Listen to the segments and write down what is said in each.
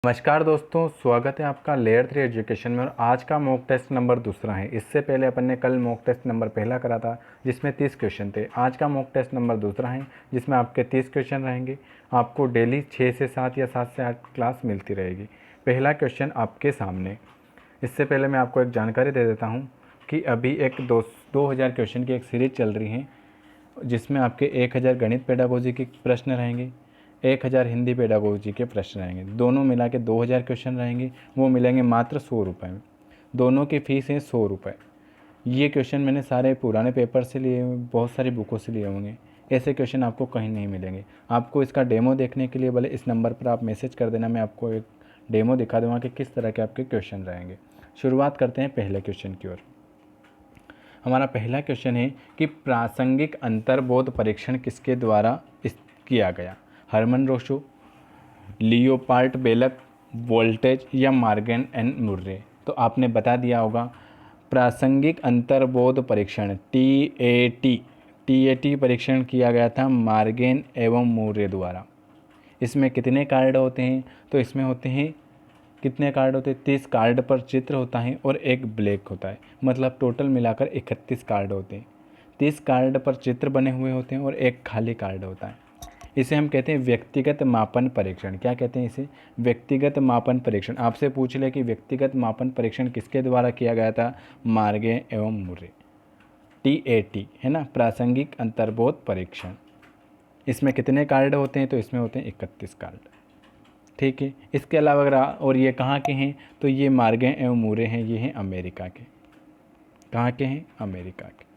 नमस्कार दोस्तों, स्वागत है आपका लेयर 3 एजुकेशन में। और आज का मॉक टेस्ट नंबर दूसरा है। इससे पहले अपन ने कल मॉक टेस्ट नंबर पहला करा था जिसमें 30 क्वेश्चन थे। आज का मॉक टेस्ट नंबर दूसरा है जिसमें आपके 30 क्वेश्चन रहेंगे। आपको डेली 6 से 7 या 7 से 8 क्लास मिलती रहेगी। पहला क्वेश्चन आपके सामने। इससे पहले मैं आपको एक जानकारी दे देता हूँ कि अभी एक 2000 क्वेश्चन की एक सीरीज चल रही है जिसमें आपके 1000 गणित पेडागोजी के प्रश्न रहेंगे, 1000 हिंदी पेडागोजी के प्रश्न रहेंगे। दोनों मिला के 2000 क्वेश्चन रहेंगे। वो मिलेंगे मात्र 100 रुपये में। दोनों की फ़ीस है 100 रुपये। ये क्वेश्चन मैंने सारे पुराने पेपर से लिए हुए, बहुत सारी बुकों से लिए होंगे। ऐसे क्वेश्चन आपको कहीं नहीं मिलेंगे। आपको इसका डेमो देखने के लिए भले इस नंबर पर आप मैसेज कर देना, मैं आपको एक डेमो दिखा दूँगा कि किस तरह के आपके क्वेश्चन रहेंगे। शुरुआत करते हैं पहले क्वेश्चन की ओर। हमारा पहला क्वेश्चन है कि प्रासंगिक अंतर्बोध परीक्षण किसके द्वारा किया गया? हरमन रोशो, लियोपार्ड बेलक, वोल्टेज या मार्गेन एन मुर्रे। तो आपने बता दिया होगा। प्रासंगिक अंतर्बोध परीक्षण टीएटी परीक्षण किया गया था मार्गेन एवं मुर्रे द्वारा। इसमें कितने कार्ड होते हैं? तो इसमें होते हैं, कितने कार्ड होते हैं? 30 कार्ड पर चित्र होता है और एक ब्लैक होता है। मतलब टोटल मिलाकर 31 कार्ड होते हैं। 30 कार्ड पर चित्र बने हुए होते हैं और एक खाली कार्ड होता है। इसे हम कहते हैं व्यक्तिगत मापन परीक्षण। क्या कहते हैं इसे? व्यक्तिगत मापन परीक्षण। आपसे पूछ ले कि व्यक्तिगत मापन परीक्षण किसके द्वारा किया गया था? मार्गे एवं मुर्रे, टीएटी है ना, प्रासंगिक अंतर्बोध परीक्षण। इसमें कितने कार्ड होते हैं? तो इसमें होते हैं 31 कार्ड। ठीक है। इसके अलावा अगर और ये कहाँ के हैं? तो ये मार्गे एवं मुर्रे हैं, ये हैं अमेरिका के। कहाँ के हैं? अमेरिका के।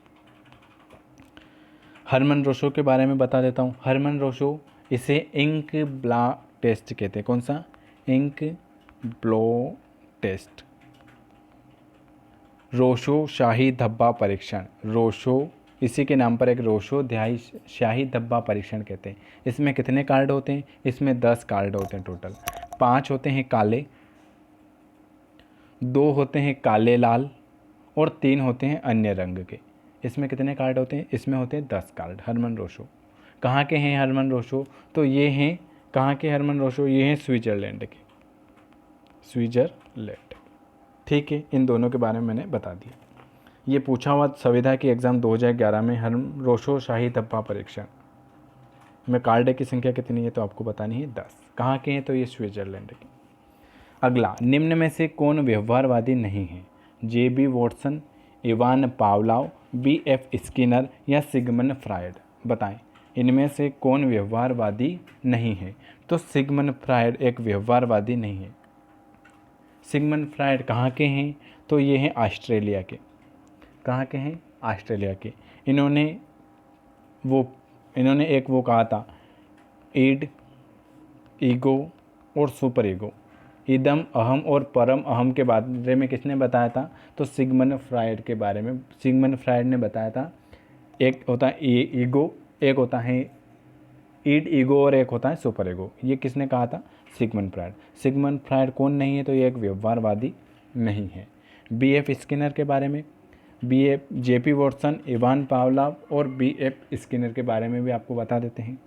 हरमन रोशो के बारे में बता देता हूँ। हरमन रोशो, इसे इंक ब्ला टेस्ट कहते हैं। कौन सा? Ink blot test. रोशो शाही धब्बा परीक्षण। रोशो, इसी के नाम पर एक रोशो शाही धब्बा परीक्षण कहते हैं। इसमें कितने कार्ड होते हैं? इसमें 10 कार्ड होते हैं टोटल। 5 होते हैं काले, 2 होते हैं काले लाल और 3 होते हैं अन्य रंग के। इसमें कितने कार्ड होते हैं? इसमें होते हैं 10 कार्ड। हरमन रोशो कहाँ के हैं? हरमन रोशो तो ये हैं, कहाँ के हरमन रोशो? ये हैं स्विट्ज़रलैंड के। स्विट्ज़रलैंड। ठीक है। इन दोनों के बारे में मैंने बता दिया। ये पूछा हुआ संविदा की एग्ज़ाम 2011 में, हरमन रोशो शाही धब्बा परीक्षण में कार्ड की संख्या कितनी है? तो आपको बतानी है 10। कहाँ के हैं? तो ये स्विट्ज़रलैंड के। अगला, निम्न में से कौन व्यवहारवादी नहीं है? JB Watson, Ivan Pavlov, BF Skinner या सिगमंड फ्रायड। बताएं, इनमें से कौन व्यवहारवादी नहीं है? तो सिगमंड फ्रायड एक व्यवहारवादी नहीं है। सिगमंड फ्रायड कहाँ के हैं? तो ये हैं ऑस्ट्रेलिया के। कहाँ के हैं? ऑस्ट्रेलिया के। इन्होंने एक वो कहा था, ईड, ईगो और सुपर ईगो। इदम अहम और परम अहम के बारे में किसने बताया था? तो सिगमंड फ्रायड के बारे में सिगमंड फ्रायड ने बताया था। एक होता है ईगो, एक होता है ईड ईगो और एक होता है सुपर ईगो। ये किसने कहा था? Sigmund Freud. सिगमंड फ्रायड कौन नहीं है? तो ये एक व्यवहारवादी नहीं है। बीएफ स्किनर के बारे में, बीएफ जेपी वॉटसन, इवान पावलाव और बीएफ स्किनर के बारे में भी आपको बता देते हैं।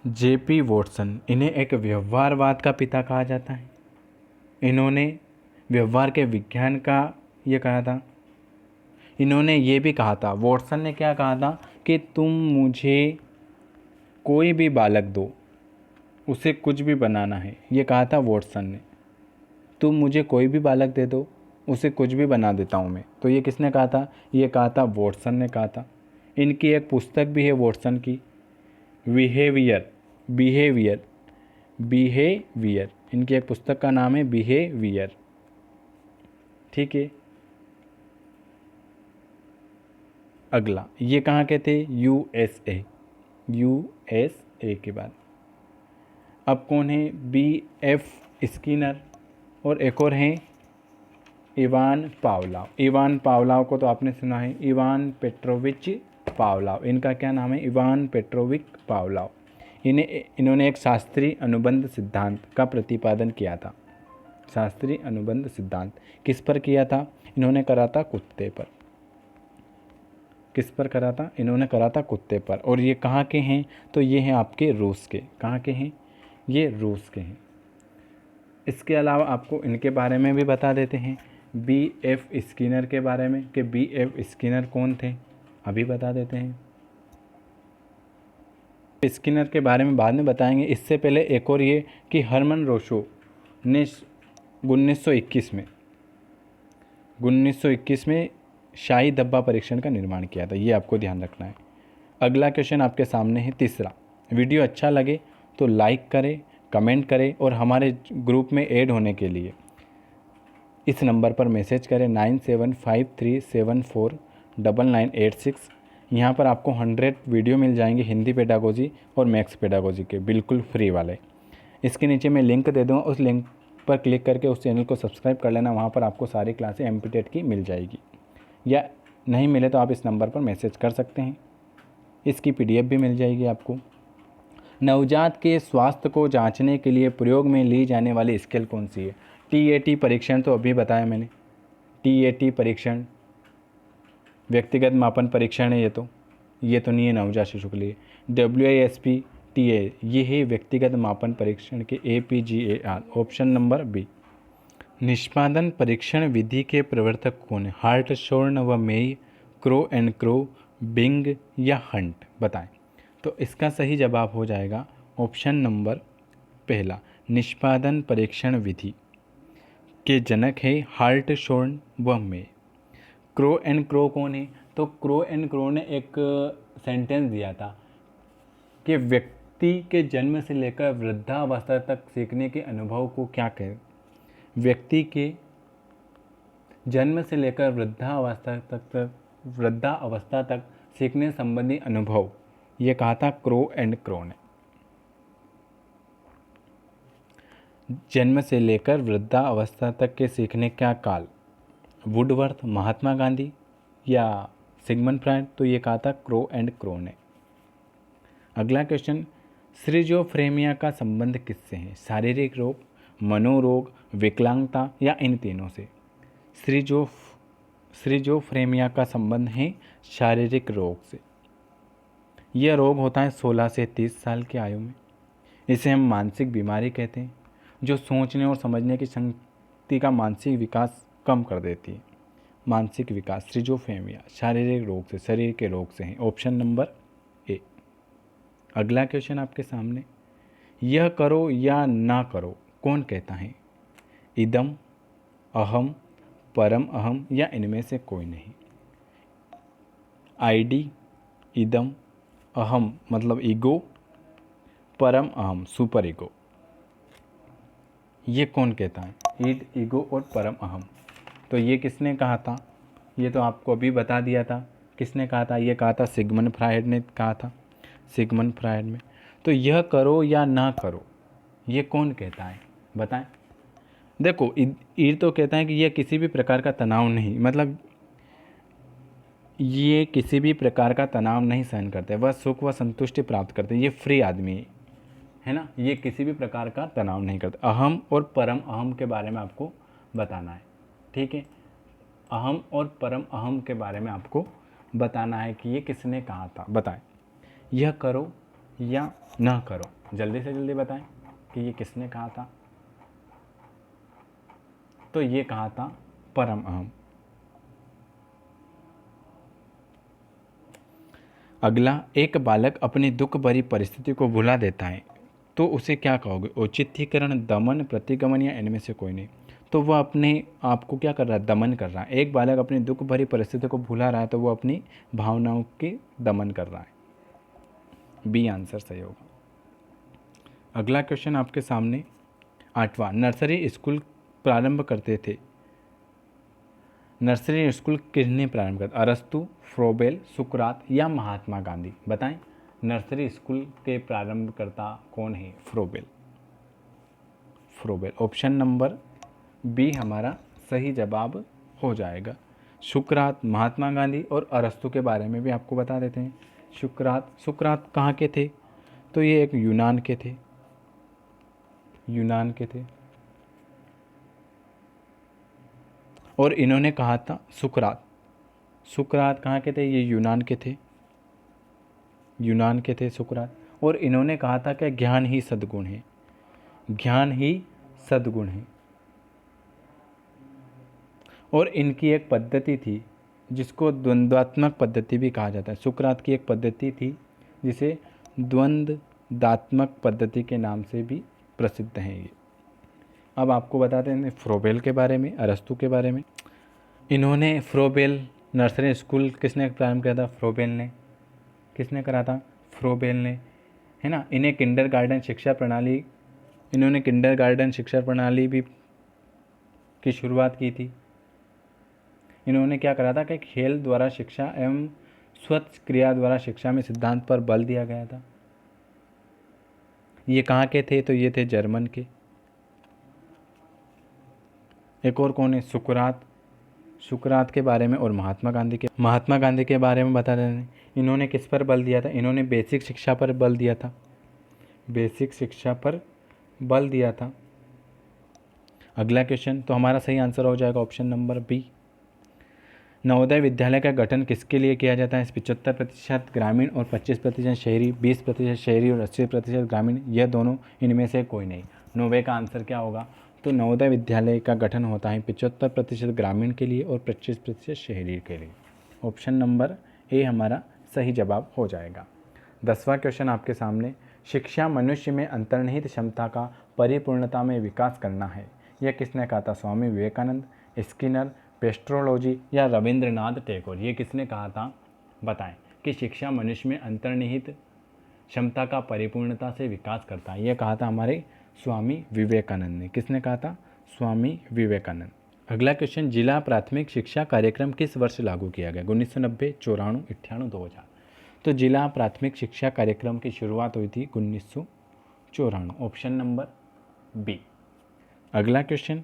जेपी वॉटसन, इन्हें एक व्यवहारवाद का पिता कहा जाता है। इन्होंने व्यवहार के विज्ञान का ये कहा था। इन्होंने ये भी कहा था, वॉटसन ने क्या कहा था कि तुम मुझे कोई भी बालक दो, उसे कुछ भी बनाना है। ये कहा था वॉटसन ने। तुम मुझे कोई भी बालक दे दो, उसे कुछ भी बना देता हूँ मैं। तो ये किसने कहा था? ये कहा था वॉटसन ने कहा था। इनकी एक पुस्तक भी है वॉटसन की, बिहेवियर। बिहेवियर इनकी एक पुस्तक का नाम है बिहेवियर। ठीक है। अगला, ये कहाँ के थे? यूएसए के बाद अब कौन है? बीएफ स्किनर और एक और हैं इवान पावलाव। इवान पावलाव को तो आपने सुना है, इवान पेट्रोविच पावलाव। इनका क्या नाम है? Ivan Petrovich पावलाव। इन्होंने एक शास्त्रीय अनुबंध सिद्धांत का प्रतिपादन किया था। शास्त्रीय अनुबंध सिद्धांत किस पर किया था? इन्होंने करा था कुत्ते पर। किस पर करा था? इन्होंने करा था कुत्ते पर। और ये कहाँ के हैं? तो ये हैं आपके रूस के। कहाँ के हैं? ये रूस के हैं। इसके अलावा आपको इनके बारे में भी बता देते हैं, B.F. स्किनर के बारे में कि B.F. स्किनर कौन थे, अभी बता देते हैं। स्किनर के बारे में बाद में बताएंगे। इससे पहले एक और ये कि हरमन रोशो ने 1921 में शाही धब्बा परीक्षण का निर्माण किया था, ये आपको ध्यान रखना है। अगला क्वेश्चन आपके सामने है तीसरा। वीडियो अच्छा लगे तो लाइक करें, कमेंट करें और हमारे ग्रुप में ऐड होने के लिए इस नंबर पर मैसेज करें 9753749986। यहाँ पर आपको 100 वीडियो मिल जाएंगे हिंदी पेडागोजी और मैथ्स पेडागोजी के, बिल्कुल फ्री वाले। इसके नीचे मैं लिंक दे दूँगा, उस लिंक पर क्लिक करके उस चैनल को सब्सक्राइब कर लेना। वहाँ पर आपको सारी क्लासें एमपीटेट की मिल जाएगी, या नहीं मिले तो आप इस नंबर पर मैसेज कर सकते हैं। इसकी PDF भी मिल जाएगी आपको। नवजात के स्वास्थ्य को जांचने के लिए प्रयोग में ली जाने वाली स्केल कौन सी है? TAT परीक्षण तो अभी बताया मैंने, TAT परीक्षण व्यक्तिगत मापन परीक्षण है, ये तो नहीं है नवजात शिशु के लिए। WISP-TA ये है व्यक्तिगत मापन परीक्षण के APGAR, ऑप्शन नंबर B। निष्पादन परीक्षण विधि के प्रवर्तक कौन है? हार्टशॉर्न व मेय, क्रो एंड क्रो, बिंग या हंट, बताएं। तो इसका सही जवाब हो जाएगा ऑप्शन नंबर पहला, निष्पादन परीक्षण विधि के जनक है हार्टशॉर्न व मेय। क्रो एंड क्रो कौन है? तो क्रो एंड क्रो ने एक सेंटेंस दिया था कि व्यक्ति के जन्म से लेकर वृद्धावस्था तक सीखने के अनुभव को क्या कहें? व्यक्ति के जन्म से लेकर वृद्धावस्था तक सीखने संबंधी अनुभव, ये कहा था क्रो एंड क्रो ने। जन्म से लेकर वृद्धावस्था तक के सीखने का काल, वुडवर्थ, महात्मा गांधी या सिगमंड फ्रायड, तो ये कहा था क्रो एंड क्रो ने। अगला क्वेश्चन, सिजोफ्रेनिया का संबंध किससे है? शारीरिक रोग, मनोरोग, विकलांगता या इन तीनों से? सिजोफ्रेनिया का संबंध है शारीरिक रोग से। यह रोग होता है 16 से 30 साल की आयु में। इसे हम मानसिक बीमारी कहते हैं, जो सोचने और समझने की शक्ति का मानसिक विकास कम कर देती है। मानसिक विकास, सिजोफ्रेनिया शारीरिक रोग से, शरीर के रोग से है, ऑप्शन नंबर A। अगला क्वेश्चन आपके सामने, यह करो या ना करो कौन कहता है? इदम, अहम, परम अहम या इनमें से कोई नहीं? ID, इदम, अहम मतलब ईगो, परम अहम सुपर ईगो, ये कौन कहता है? ईड, ईगो और परम अहम। तो ये किसने कहा था? ये तो आपको अभी बता दिया था। किसने कहा था? ये कहा था सिगमंड फ्रायड ने कहा था, सिगमंड फ्रायड में। तो यह करो या ना करो ये कौन कहता है, बताएं। देखो, ईड तो कहता है कि यह किसी भी प्रकार का तनाव नहीं, मतलब ये किसी भी प्रकार का तनाव नहीं सहन करते, वह सुख व संतुष्टि प्राप्त करते, ये फ्री आदमी है ना, ये किसी भी प्रकार का तनाव नहीं करते। अहम और परम अहम के बारे में आपको बताना है, ठीक है। अहम और परम अहम के बारे में आपको बताना है कि ये किसने कहा था, बताएं। यह करो या ना करो, जल्दी से जल्दी बताएं कि ये किसने कहा था। तो ये कहा था परम अहम। अगला, एक बालक अपनी दुख भरी परिस्थिति को भुला देता है तो उसे क्या कहोगे? औचित्यकरण, दमन, प्रतिगमन या इनमें से कोई नहीं? तो वह अपने आप को क्या कर रहा है? दमन कर रहा है। एक बालक अपनी दुख भरी परिस्थिति को भुला रहा है तो वो अपनी भावनाओं के दमन कर रहा है। B आंसर सही होगा। अगला क्वेश्चन आपके सामने 8वां, नर्सरी स्कूल प्रारंभ करते थे। नर्सरी स्कूल किसने प्रारंभ किया? अरस्तु, फ्रोबेल, सुकरात या महात्मा गांधी, बताएं। नर्सरी स्कूल के प्रारंभकर्ता कौन है? Froebel, Froebel, option number B हमारा सही जवाब हो जाएगा। सुकरात, महात्मा गांधी और अरस्तु के बारे में भी आपको बता देते हैं। सुकरात कहाँ के थे? तो ये एक यूनान के थे, यूनान के थे। और इन्होंने कहा था सुकरात कहाँ के थे? ये यूनान के थे, यूनान के थे सुकरात। और इन्होंने कहा था कि ज्ञान ही सद्गुण है। ज्ञान ही सद्गुण है। और इनकी एक पद्धति थी जिसको द्वंद्वात्मक पद्धति भी कहा जाता है। सुकरात की एक पद्धति थी जिसे द्वंद्वात्मक पद्धति के नाम से भी प्रसिद्ध है ये। अब आपको बताते हैं फ्रोबेल के बारे में, अरस्तु के बारे में। इन्होंने फ्रोबेल नर्सरी स्कूल किसने प्रारंभ किया था? फ्रोबेल ने। किसने करा था? फ्रोबेल ने, है ना। इन्होंने किंडरगार्टन शिक्षा प्रणाली भी की शुरुआत की थी। इन्होंने क्या करा था कि खेल द्वारा शिक्षा एवं स्वच्छ क्रिया द्वारा शिक्षा में सिद्धांत पर बल दिया गया था। ये कहाँ के थे? तो ये थे जर्मन के। एक और कौन है? सुकरात के बारे में और महात्मा गांधी के बारे में बता दें। इन्होंने किस पर बल दिया था? इन्होंने बेसिक शिक्षा पर बल दिया था। बेसिक शिक्षा पर बल दिया था। अगला क्वेश्चन, तो हमारा सही आंसर हो जाएगा option number B. Navodaya Vidyalaya का गठन किसके लिए किया जाता है? 75% ग्रामीण और 25% शहरी, 20% शहरी और 80% ग्रामीण, यह दोनों इनमें से कोई नहीं। 90 का आंसर क्या होगा? तो नवोदय विद्यालय का गठन होता है 75% ग्रामीण के लिए और 25% शहरी के लिए। ऑप्शन नंबर ए हमारा सही जवाब हो जाएगा। 10वां क्वेश्चन आपके सामने, शिक्षा मनुष्य में अंतर्निहित क्षमता का परिपूर्णता में विकास करना है, यह किसने कहा था? स्वामी विवेकानंद, स्किनर, पेस्ट्रोलॉजी या रविंद्रनाथ टैगोर। ये किसने कहा था? बताएं कि शिक्षा मनुष्य में अंतर्निहित क्षमता का परिपूर्णता से विकास करता है। यह कहा था हमारे स्वामी विवेकानंद ने। किसने कहा था? स्वामी विवेकानंद। अगला क्वेश्चन, जिला प्राथमिक शिक्षा कार्यक्रम किस वर्ष लागू किया गया? 1990, 94, 98, 2000। तो जिला प्राथमिक शिक्षा कार्यक्रम की शुरुआत हुई थी 1994। Option number B. अगला क्वेश्चन,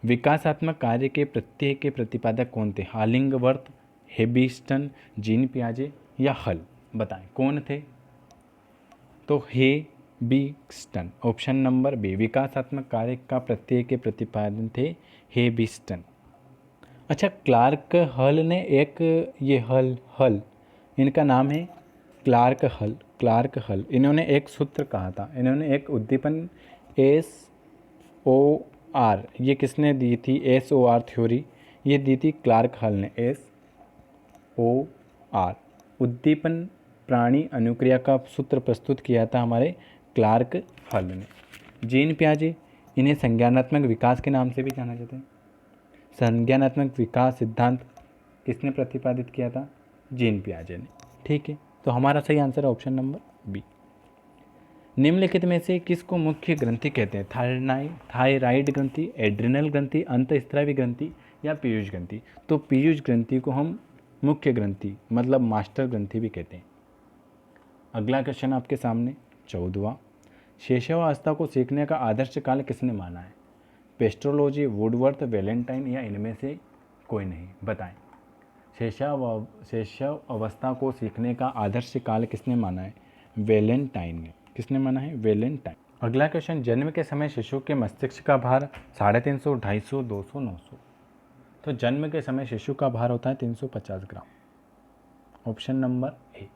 विकासात्मक कार्य के प्रत्यय के प्रतिपादक कौन थे? हालिंगवर्थ, हेबिस्टन, जीन पियाजे या हल। बताएं कौन थे? तो हेबिस्टन। ऑप्शन नंबर बी, विकासात्मक कार्य का प्रत्यय के प्रतिपादन थे हेबिस्टन। अच्छा, क्लार्क हल ने एक ये हल इनका नाम है क्लार्क हल। इन्होंने एक सूत्र कहा था, इन्होंने एक उद्दीपन SOR, ये किसने दी थी? SOR थ्योरी ये दी थी क्लार्क हल ने। SOR उद्दीपन प्राणी अनुक्रिया का सूत्र प्रस्तुत किया था हमारे क्लार्क हल ने। जीन पियाजे, इन्हें संज्ञानात्मक विकास के नाम से भी जाना जाता है। संज्ञानात्मक विकास सिद्धांत किसने प्रतिपादित किया था? जीन पियाजे ने। ठीक है, तो हमारा सही आंसर है ऑप्शन नंबर बी। निम्नलिखित में से किसको मुख्य ग्रंथि कहते हैं? थायराइड ग्रंथि, एड्रिनल ग्रंथि, अंतःस्रावी ग्रंथि या पीयूष ग्रंथि। तो पीयूष ग्रंथि को हम मुख्य ग्रंथि मतलब मास्टर ग्रंथि भी कहते हैं। अगला क्वेश्चन आपके सामने 14वां, शैशवावस्था को सीखने का आदर्श काल किसने माना है? पेस्ट्रोलॉजी, वुडवर्थ, वैलेंटाइन या इनमें से कोई नहीं। बताएं शैशव अवस्था को सीखने का आदर्श काल किसने माना है? वैलेंटाइन ने। किसने माना है? वैलेंटाइन। अगला क्वेश्चन, जन्म के समय शिशु के मस्तिष्क का भार 350, 250, 200, 900। तो जन्म के समय शिशु का भार होता है 350 ग्राम। Option number A.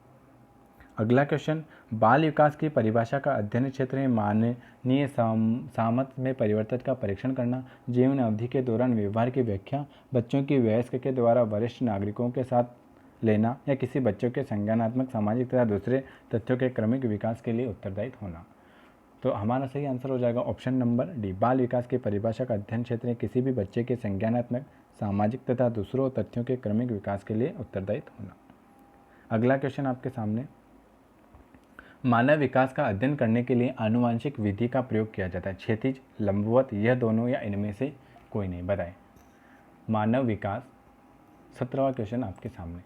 अगला क्वेश्चन, बाल विकास की परिभाषा का अध्ययन क्षेत्र में माननीय सामर्थ्य में परिवर्तन का परीक्षण करना, जीवन अवधि के दौरान व्यवहार की व्याख्या, बच्चों की वयस्क के द्वारा वरिष्ठ नागरिकों के साथ लेना या किसी बच्चों के संज्ञानात्मक, सामाजिक तथा दूसरे तथ्यों के क्रमिक विकास के लिए उत्तरदायित्व होना। तो हमारा सही आंसर हो जाएगा ऑप्शन नंबर डी। बाल विकास की परिभाषा का अध्ययन क्षेत्र में किसी भी बच्चे के संज्ञानात्मक, सामाजिक तथा दूसरों तथ्यों के क्रमिक विकास के लिए उत्तरदायित्व होना। अगला क्वेश्चन आपके सामने, मानव विकास का अध्ययन करने के लिए आनुवांशिक विधि का प्रयोग किया जाता है। क्षैतिज, लंबवत, यह दोनों या इनमें से कोई नहीं। बताएं मानव विकास। 17वां क्वेश्चन आपके सामने,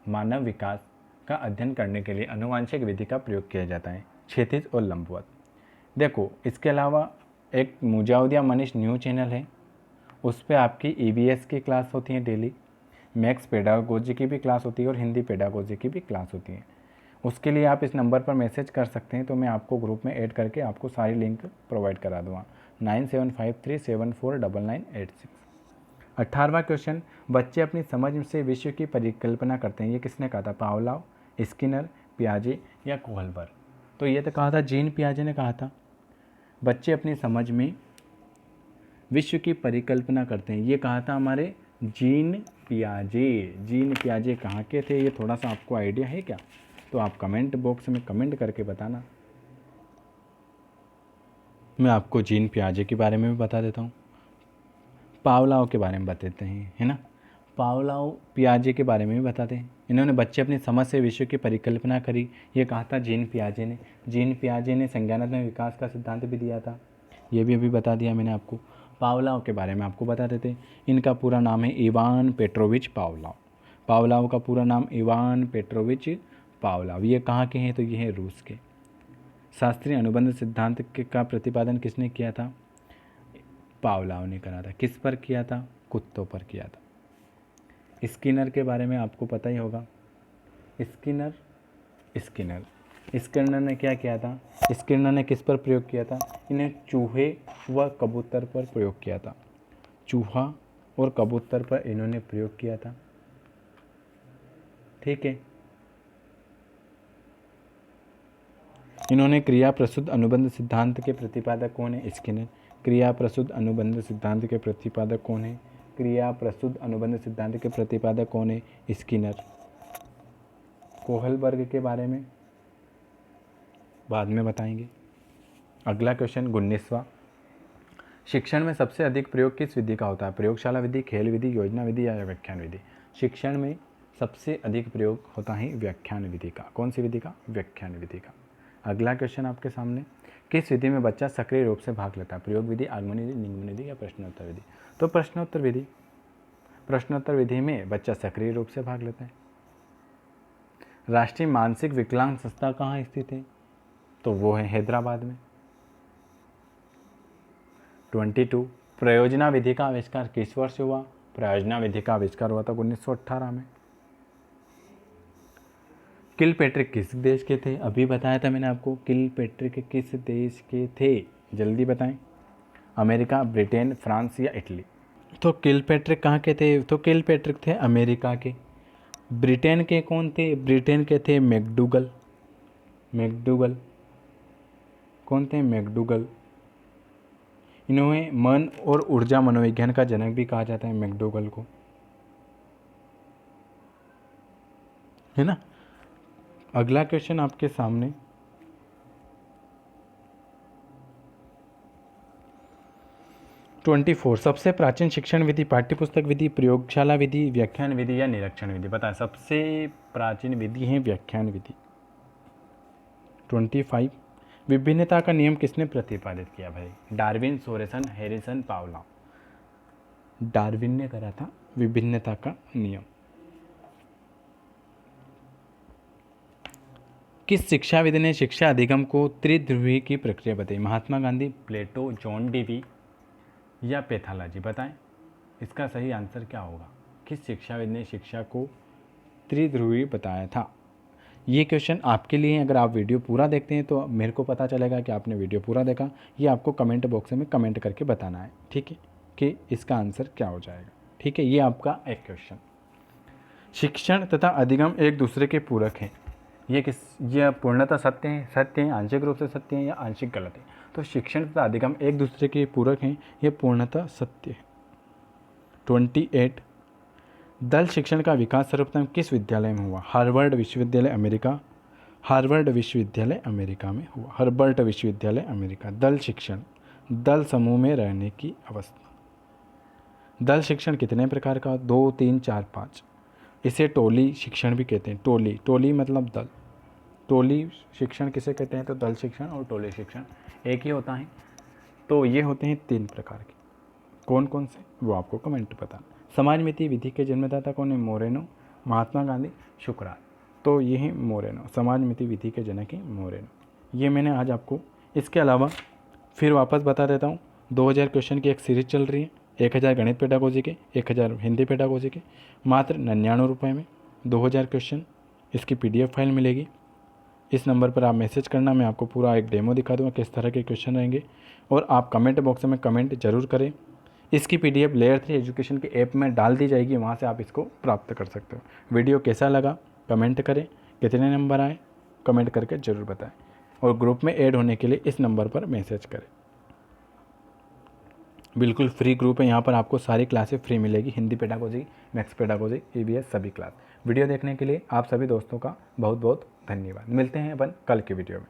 मानव विकास का अध्ययन करने के लिए आनुवांशिक विधि का प्रयोग किया जाता है, क्षैतिज और लंबवत। देखो, इसके अलावा एक मुजावदिया मनीष न्यू चैनल है, उस पर आपकी EVS की क्लास होती है डेली, मैथ्स पेडागोजी की भी क्लास होती है और हिंदी पेडागोजी की भी क्लास होती है। उसके लिए आप इस नंबर पर मैसेज कर सकते हैं, तो मैं आपको ग्रुप में ऐड करके आपको सारी लिंक प्रोवाइड करा दूँगा। 9753749986। 18वां क्वेश्चन, बच्चे अपनी समझ से विश्व की परिकल्पना करते हैं, ये किसने कहा था? पावलोव, स्किनर, पियाजे या कोहलबर। तो ये तो कहा था जीन पियाजे ने कहा था। बच्चे अपनी समझ में विश्व की परिकल्पना करते हैं। ये कहा था हमारे जीन पियाजे। जीन पियाजे कहाँ के थे, ये थोड़ा सा आपको आइडिया है क्या? तो आप कमेंट बॉक्स में कमेंट करके बताना। मैं आपको जीन पियाजे के बारे में भी बता देता हूँ, पावलाव के बारे में बताते हैं, है ना। पावलाव पियाजे के बारे में भी बताते हैं। इन्होंने बच्चे अपनी समझ से विश्व की परिकल्पना करी, ये कहा था जीन पियाजे ने। जीन पियाजे ने संज्ञानात्मक विकास का सिद्धांत भी दिया था, ये भी अभी बता दिया मैंने आपको। पावलाव के बारे में आपको बता देते, इनका पूरा नाम है इवान पेट्रोविच पावलाव। पावलाव का पूरा नाम इवान पेट्रोविच पावलाव। ये कहाँ के हैं, तो ये है रूस के। शास्त्रीय अनुबंध सिद्धांत का प्रतिपादन किसने किया था? पावलाव ने करा था। किस पर किया था? कुत्तों पर किया था। स्किनर के बारे में आपको पता ही होगा। स्किनर स्किनर ने क्या किया था? स्किनर ने किस पर प्रयोग किया था? इन्हें चूहे व कबूतर पर प्रयोग किया था। चूहा और कबूतर पर इन्होंने प्रयोग किया था, ठीक है। इन्होंने क्रिया प्रसूत अनुबंध सिद्धांत के प्रतिपादक कौन है? स्किनर। क्रिया प्रसूत अनुबंध सिद्धांत के प्रतिपादक कौन है? क्रिया प्रसूत अनुबंध सिद्धांत के प्रतिपादक कौन है? स्किनर। कोहलबर्ग के बारे में बाद में बताएंगे। अगला क्वेश्चन 19वां, शिक्षण में सबसे अधिक प्रयोग किस विधि का होता है? प्रयोगशाला विधि, खेल विधि, योजना विधि या व्याख्यान विधि? शिक्षण में सबसे अधिक प्रयोग होता है व्याख्यान विधि का। कौन सी विधि का? व्याख्यान विधि का। अगला क्वेश्चन आपके सामने, किस विधि में बच्चा सक्रिय रूप से भाग लेता है? प्रयोग विधि, आगमन विधि, निगमन विधि या प्रश्नोत्तर विधि? तो प्रश्नोत्तर विधि। प्रश्नोत्तर विधि में बच्चा सक्रिय रूप से भाग लेता है। राष्ट्रीय मानसिक विकलांग संस्था कहाँ स्थित है? तो वो है हैदराबाद में। 22, प्रयोजना विधि का आविष्कार किस वर्ष हुआ? प्रयोजना विधि का आविष्कार हुआ था 1918 में। किलपेट्रिक किस देश के थे? अभी बताया था मैंने आपको, किलपेट्रिक किस देश के थे, जल्दी बताएं। अमेरिका, ब्रिटेन, फ्रांस या इटली? तो किलपेट्रिक कहाँ के थे? तो किलपेट्रिक थे अमेरिका के। ब्रिटेन के कौन थे? ब्रिटेन के थे मैकडूगल। मैकडूगल कौन थे? मैकडूगल। इन्हें मन और ऊर्जा मनोविज्ञान का जनक भी कहा जाता है, मैकडूगल को, है ना। अगला क्वेश्चन आपके सामने, ट्वेंटी 24, सबसे प्राचीन शिक्षण विधि पाठ्यपुस्तक विधि, प्रयोगशाला विधि, व्याख्यान विधि या निरीक्षण विधि? बताएं, सबसे प्राचीन विधि है व्याख्यान विधि। 25, विभिन्नता का नियम किसने प्रतिपादित किया भाई? डार्विन, सोरेसन, हैरिसन, पावलोव। डार्विन ने करा था विभिन्नता का नियम। किस शिक्षाविद ने शिक्षा अधिगम को त्रिध्रुवी की प्रक्रिया बताई? महात्मा गांधी, प्लेटो, जॉन डीवी या पैथालॉजी? बताएं, इसका सही आंसर क्या होगा? किस शिक्षाविद ने शिक्षा को त्रिध्रुवी बताया था? ये क्वेश्चन आपके लिए, अगर आप वीडियो पूरा देखते हैं तो मेरे को पता चलेगा कि आपने वीडियो पूरा देखा। ये आपको कमेंट बॉक्स में कमेंट करके बताना है, ठीक है, कि इसका आंसर क्या हो जाएगा, ठीक है। ये आपका एक क्वेश्चन। शिक्षण तथा अधिगम एक दूसरे के पूरक हैं, ये पूर्णतः सत्य हैं, आंशिक रूप से सत्य हैं या आंशिक गलत है? तो शिक्षण तथा अधिगम एक दूसरे के पूरक हैं, ये पूर्णतः सत्य है। 28, दल शिक्षण का विकास सर्वप्रथम किस विद्यालय में हुआ? हार्वर्ड विश्वविद्यालय अमेरिका। हार्वर्ड विश्वविद्यालय अमेरिका में हुआ। हार्वर्ड विश्वविद्यालय अमेरिका। दल शिक्षण, दल समूह में रहने की अवस्था। दल शिक्षण कितने प्रकार का? 2, 3, 4, 5। इसे टोली शिक्षण भी कहते हैं। टोली मतलब दल। टोली शिक्षण किसे कहते हैं? तो दल शिक्षण और टोली शिक्षण एक ही होता है। तो ये होते हैं 3 प्रकार के। कौन कौन से, वो आपको कमेंट बताना। समाजमिति विधि के जन्मदाता कौन है? मोरेनो, महात्मा गांधी, शुक्राल। तो ये है मोरेनो, समाजमिति विधि के जनक हैं मोरेनो। ये मैंने आज आपको, इसके अलावा फिर वापस बता देता हूँ, 2000 क्वेश्चन की एक सीरीज चल रही है, 1000 गणित पेडागोजी के, 1000 हिंदी पेडागोजी के, मात्र 99 रुपये में 2000 क्वेश्चन। इसकी PDF फाइल मिलेगी। इस नंबर पर आप मैसेज करना, मैं आपको पूरा एक डेमो दिखा दूँगा किस तरह के क्वेश्चन रहेंगे। और आप कमेंट बॉक्स में कमेंट जरूर करें। इसकी PDF लेयर 3 एजुकेशन के ऐप में डाल दी जाएगी, वहाँ से आप इसको प्राप्त कर सकते हो। वीडियो कैसा लगा कमेंट करें, कितने नंबर आए कमेंट करके ज़रूर बताएं, और ग्रुप में ऐड होने के लिए इस नंबर पर मैसेज करें। बिल्कुल फ्री ग्रुप है, यहाँ पर आपको सारी क्लासेस फ्री मिलेगी, Hindi pedagogy, maths pedagogy, EVS सभी क्लास। वीडियो देखने के लिए आप सभी दोस्तों का बहुत बहुत धन्यवाद। मिलते हैं अपन कल के वीडियो में।